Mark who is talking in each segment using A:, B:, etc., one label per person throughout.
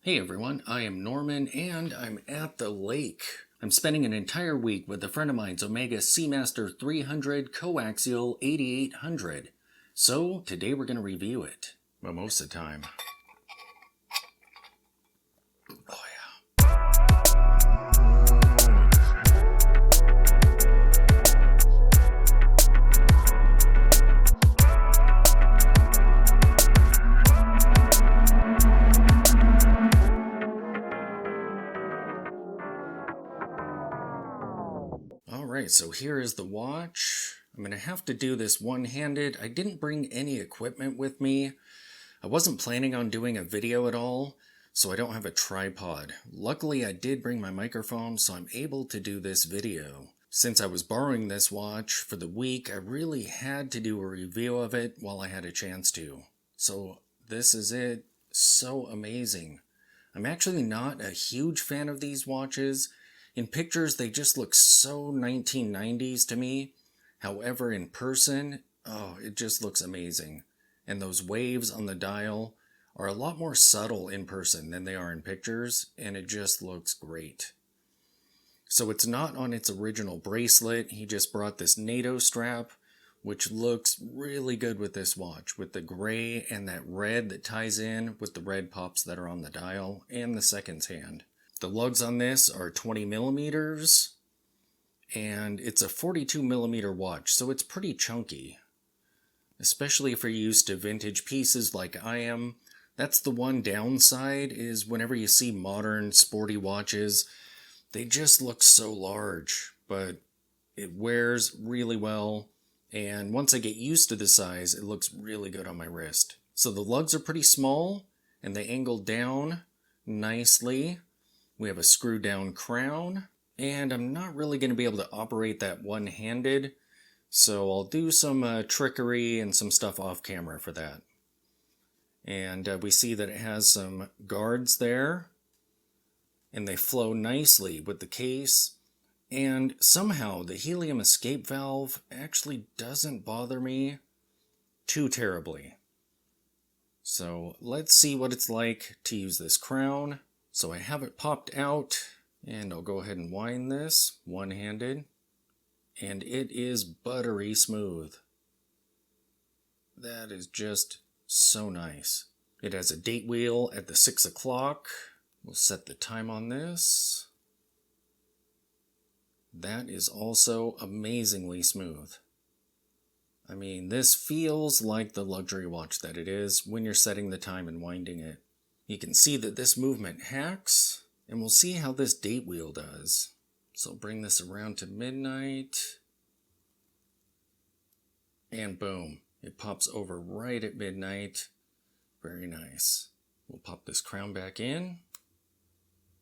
A: Hey everyone, I am Norman and I'm at the lake. I'm spending an entire week with a friend of mine's Omega Seamaster 300 Coaxial 8800. So today we're going to review it. Well, most of the time. Oh yeah. Alright, so here is the watch. I'm going to have to do this one-handed. I didn't bring any equipment with me. I wasn't planning on doing a video at all, so I don't have a tripod. Luckily, I did bring my microphone, so I'm able to do this video. Since I was borrowing this watch for the week, I really had to do a review of it while I had a chance to. So this is it. So amazing. I'm actually not a huge fan of these watches. In pictures, they just look so 1990s to me. However, in person, oh, it just looks amazing. And those waves on the dial are a lot more subtle in person than they are in pictures, and it just looks great. So it's not on its original bracelet. He just brought this NATO strap, which looks really good with this watch, with the gray and that red that ties in with the red pops that are on the dial and the seconds hand. The lugs on this are 20 millimeters, and it's a 42 millimeter watch, so it's pretty chunky. Especially if you're used to vintage pieces like I am. That's the one downside, is whenever you see modern sporty watches, they just look so large, but it wears really well, and once I get used to the size, it looks really good on my wrist. So the lugs are pretty small, and they angle down nicely. We have a screw down crown, and I'm not really going to be able to operate that one-handed, so I'll do some trickery and some stuff off camera for that. And we see that it has some guards there, and they flow nicely with the case. And somehow the helium escape valve actually doesn't bother me too terribly. So let's see what it's like to use this crown. So I have it popped out, and I'll go ahead and wind this one-handed. And it is buttery smooth. That is just so nice. It has a date wheel at the 6 o'clock. We'll set the time on this. That is also amazingly smooth. I mean, this feels like the luxury watch that it is when you're setting the time and winding it. You can see that this movement hacks, and we'll see how this date wheel does. So bring this around to midnight, and boom, it pops over right at midnight. Very nice. We'll pop this crown back in,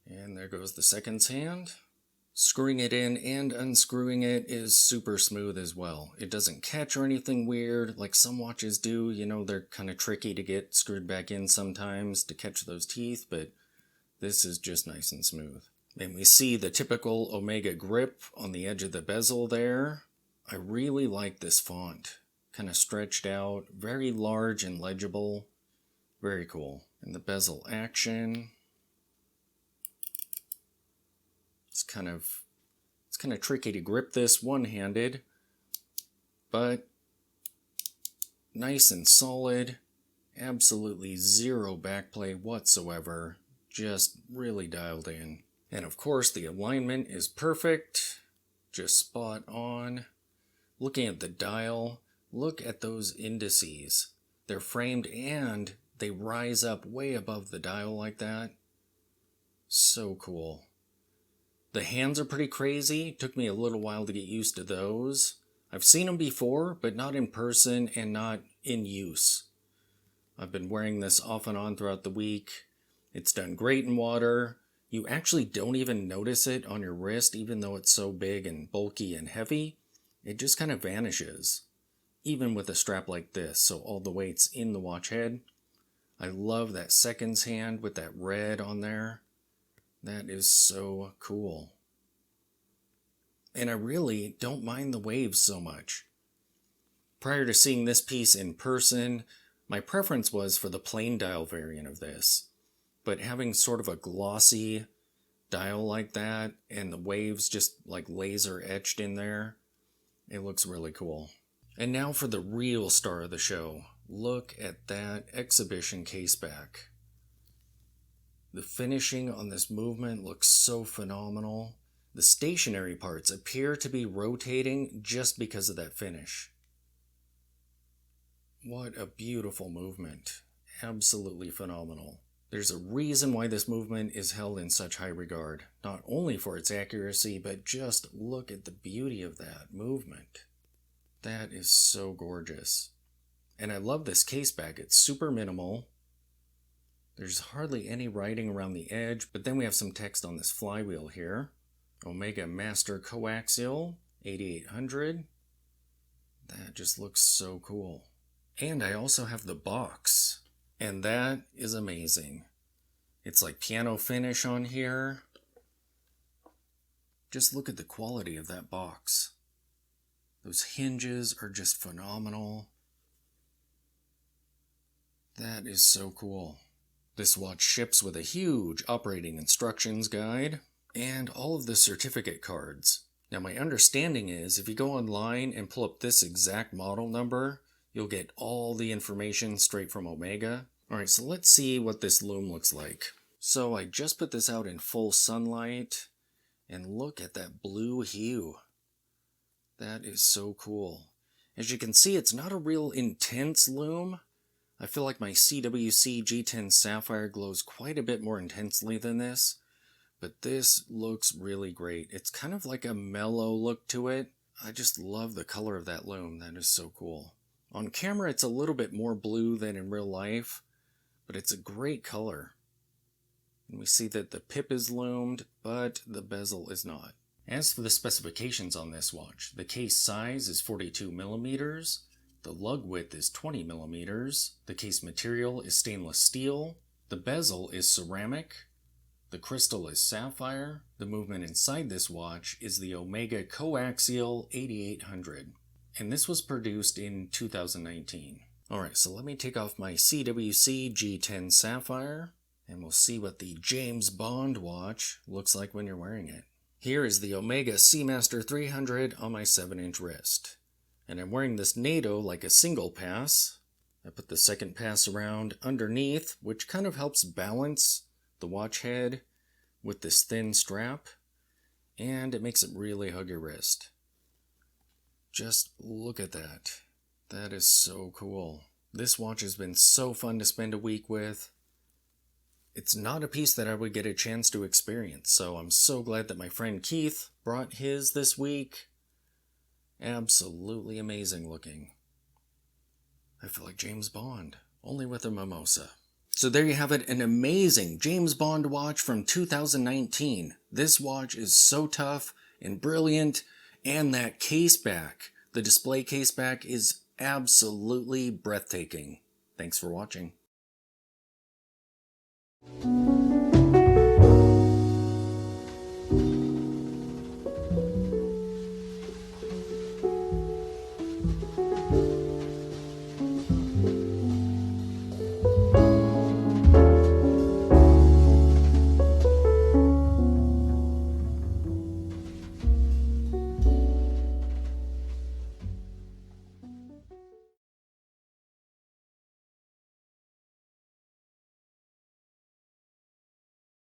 A: and there goes the seconds hand. Screwing it in and unscrewing it is super smooth as well. It doesn't catch or anything weird like some watches do. You know, they're kind of tricky to get screwed back in sometimes to catch those teeth, but this is just nice and smooth. And we see the typical Omega grip on the edge of the bezel there. I really like this font. Kind of stretched out, very large and legible. Very cool. And the bezel action. It's kind of tricky to grip this one-handed, but nice and solid. Absolutely zero backplay whatsoever. Just really dialed in. And of course, the alignment is perfect. Just spot on. Looking at the dial, look at those indices. They're framed and they rise up way above the dial like that. So cool. The hands are pretty crazy. It took me a little while to get used to those. I've seen them before, but not in person and not in use. I've been wearing this off and on throughout the week. It's done great in water. You actually don't even notice it on your wrist, even though it's so big and bulky and heavy. It just kind of vanishes, even with a strap like this, so all the weight's in the watch head. I love that seconds hand with that red on there. That is so cool. And I really don't mind the waves so much. Prior to seeing this piece in person, my preference was for the plain dial variant of this. but having sort of a glossy dial like that and the waves just like laser etched in there, it looks really cool. And now for the real star of the show. Look at that exhibition case back. The finishing on this movement looks so phenomenal. The stationary parts appear to be rotating just because of that finish. What a beautiful movement. Absolutely phenomenal. There's a reason why this movement is held in such high regard, not only for its accuracy, but just look at the beauty of that movement. That is so gorgeous. And I love this case back. It's super minimal. There's hardly any writing around the edge, but then we have some text on this flywheel here. Omega Master Coaxial 8800. That just looks so cool. And I also have the box. And that is amazing. It's like piano finish on here. Just look at the quality of that box. Those hinges are just phenomenal. That is so cool. This watch ships with a huge operating instructions guide and all of the certificate cards. Now my understanding is if you go online and pull up this exact model number, you'll get all the information straight from Omega. Alright, so let's see what this Loom looks like. So I just put this out in full sunlight, and look at that blue hue. That is so cool. As you can see, it's not a real intense Loom. I feel like my CWC G10 Sapphire glows quite a bit more intensely than this, but this looks really great. It's kind of like a mellow look to it. I just love the color of that Loom. That is so cool. On camera, it's a little bit more blue than in real life, but it's a great color. And we see that the pip is loomed, but the bezel is not. As for the specifications on this watch, the case size is 42 millimeters, the lug width is 20 millimeters, the case material is stainless steel, the bezel is ceramic, the crystal is sapphire, the movement inside this watch is the Omega Coaxial 8800. And this was produced in 2019. Alright, so let me take off my CWC G10 Sapphire, and we'll see what the James Bond watch looks like when you're wearing it. Here is the Omega Seamaster 300 on my 7-inch wrist. And I'm wearing this NATO like a single pass. I put the second pass around underneath, which kind of helps balance the watch head with this thin strap, and it makes it really hug your wrist. Just look at that. That is so cool. This watch has been so fun to spend a week with. It's not a piece that I would get a chance to experience, so I'm so glad that my friend Keith brought his this week. Absolutely amazing looking. I feel like James Bond, only with a mimosa. So there you have it, an amazing James Bond watch from 2019. This watch is so tough and brilliant, and that case back, the display case back, is absolutely breathtaking. Thanks for watching.